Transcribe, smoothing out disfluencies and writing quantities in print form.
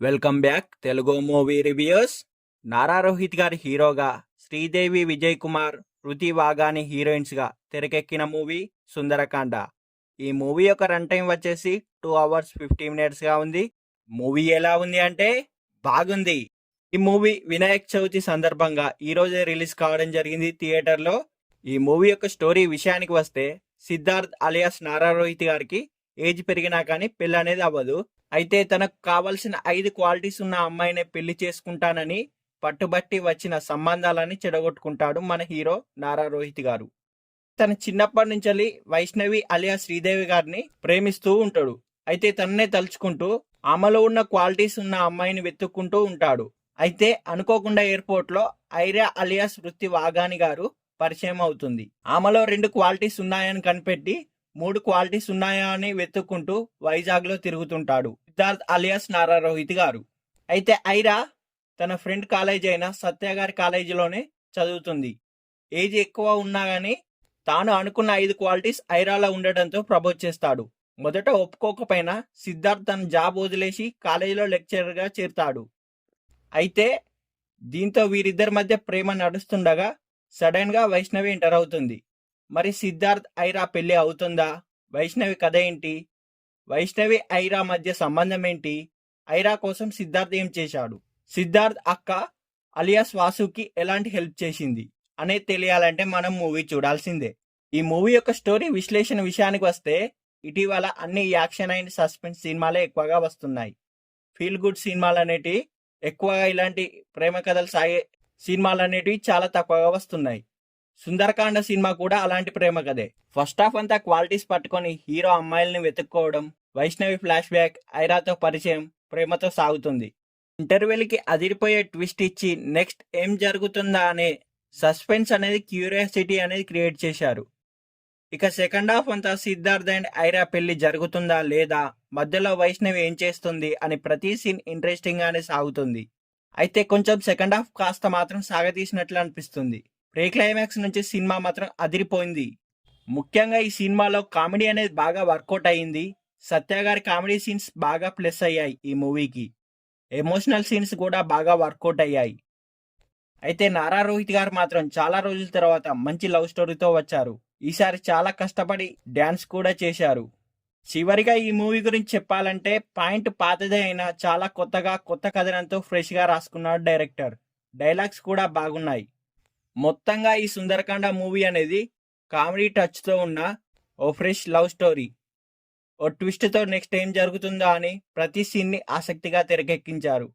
Welcome back Telugu movie reviews. Nara Rohit గారి హీరోగా, శ్రీదేవి విజయ్ కుమార్, రుతి వాగాని హీరోయిన్స్గా తెరకెక్కిన మూవీ సుందరకాండ. ఈ మూవీ యొక్క రన్ టైం వచ్చేసి 2 hours 50 minutesగా ఉంది. మూవీ ఎలా ఉంది అంటే బాగుంది. ఈ మూవీ వినాయక్ చవితి సందర్భంగా ఈరోజే రిలీజ్ కావడం జరిగింది థియేటర్లో. ఈ మూవీ యొక్క స్టోరీ విషయానికి వస్తే, సిద్ధార్థ్ అలియాస్ నారా రోహిత్ గారికి ఏజ్ పెరిగినా కానీ పెళ్ళి అనేది అవ్వదు. అయితే తనకు కావలసిన 5 క్వాలిటీస్ ఉన్న అమ్మాయిని పెళ్లి చేసుకుంటానని పట్టుబట్టి వచ్చిన సంబంధాలని చెడగొట్టుకుంటాడు మన హీరో నారా రోహిత్ గారు. తన చిన్నప్పటి నుంచి వైష్ణవి అలియా శ్రీదేవి గారిని ప్రేమిస్తూ ఉంటాడు. అయితే తననే తలుచుకుంటూ ఆమెలో ఉన్న క్వాలిటీస్ ఉన్న అమ్మాయిని వెతుక్కుంటూ ఉంటాడు. అయితే అనుకోకుండా ఎయిర్పోర్ట్ లో ఐరా అలియాస్ వృత్తి వాగాని గారు పరిచయం అవుతుంది. ఆమెలో 2 క్వాలిటీస్ ఉన్నాయని కనిపెట్టి 3 క్వాలిటీస్ ఉన్నాయా అని వెతుక్కుంటూ వైజాగ్ లో తిరుగుతుంటాడు సిద్ధార్థ్ అలియాస్ నారా రోహిత్ గారు. అయితే ఐరా తన ఫ్రెండ్ కాలేజ్ అయిన సత్య గారి కాలేజీలోనే చదువుతుంది. ఏజ్ ఎక్కువ ఉన్నా గానీ తాను అనుకున్న 5 క్వాలిటీస్ ఐరాలో ఉండడంతో ప్రపోజ్ చేస్తాడు. మొదట ఒప్పుకోకపోయినా సిద్ధార్థ్ తన జాబ్ వదిలేసి కాలేజీలో లెక్చరర్ గా చేరుతాడు. అయితే దీంతో వీరిద్దరి మధ్య ప్రేమ నడుస్తుండగా సడన్ గా వైష్ణవి ఎంటర్ అవుతుంది. మరి సిద్ధార్థ్ ఐరా పెళ్లి అవుతుందా? వైష్ణవి కథ ఏంటి? వైష్ణవి ఐరా మధ్య సంబంధం ఏంటి? ఐరా కోసం సిద్ధార్థ్ ఏం చేశాడు? సిద్ధార్థ్ అక్క అలియాస్ వాసుకి ఎలాంటి హెల్ప్ చేసింది అనేది తెలియాలంటే మనం మూవీ చూడాల్సిందే. ఈ మూవీ యొక్క స్టోరీ విశ్లేషణ విషయానికి వస్తే, ఇటీవల అన్ని యాక్షన్ అండ్ సస్పెన్స్ సినిమాలే ఎక్కువగా వస్తున్నాయి. ఫీల్ గుడ్ సినిమాలు అనేటివి ఎక్కువగా, ఇలాంటి ప్రేమ కథలు సాగే సినిమాలు అనేటివి చాలా తక్కువగా వస్తున్నాయి. సుందరకాండ సినిమా కూడా అలాంటి ప్రేమ కథే. ఫస్ట్ హాఫ్ అంతా క్వాలిటీస్ పట్టుకొని హీరో అమ్మాయిల్ని వెతుక్కోవడం, వైష్ణవి ఫ్లాష్ బ్యాక్, ఐరాతో పరిచయం, ప్రేమతో సాగుతుంది. ఇంటర్వెల్కి అదిరిపోయే ట్విస్ట్ ఇచ్చి నెక్స్ట్ ఏం జరుగుతుందా అనే సస్పెన్స్ అనేది, క్యూరియాసిటీ అనేది క్రియేట్ చేశారు. ఇక సెకండ్ హాఫ్ అంతా సిద్ధార్థ్ అండ్ ఐరా పెళ్లి జరుగుతుందా లేదా, మధ్యలో వైష్ణవి ఏం చేస్తుంది అని ప్రతి సీన్ ఇంట్రెస్టింగ్ గానే సాగుతుంది. అయితే కొంచెం సెకండ్ హాఫ్ కాస్త మాత్రం సాగతీసినట్లు అనిపిస్తుంది. ప్రీ క్లైమాక్స్ నుంచి సినిమా మాత్రం అదిరిపోయింది. ముఖ్యంగా ఈ సినిమాలో కామెడీ అనేది బాగా వర్కౌట్ అయ్యింది. సత్య గారి కామెడీ సీన్స్ బాగా ప్లస్ అయ్యాయి ఈ మూవీకి. ఎమోషనల్ సీన్స్ కూడా బాగా వర్కౌట్ అయ్యాయి. అయితే నారా రోహిత్ గారు మాత్రం చాలా రోజుల తర్వాత మంచి లవ్ స్టోరీతో వచ్చారు. ఈసారి చాలా కష్టపడి డ్యాన్స్ కూడా చేశారు. చివరిగా ఈ మూవీ గురించి చెప్పాలంటే, పాయింట్ పాతదే అయినా చాలా కొత్త కథనంతో ఫ్రెష్ గా రాసుకున్నాడు డైరెక్టర్. డైలాగ్స్ కూడా బాగున్నాయి. మొత్తంగా ఈ సుందరకాండ మూవీ అనేది కామెడీ టచ్ తో ఉన్న ఓ ఫ్రెష్ లవ్ స్టోరీ. ఓ ట్విస్ట్ తో నెక్స్ట్ ఏం జరుగుతుందో అని ప్రతి సీన్ ని ఆసక్తిగా తెరకెక్కించారు.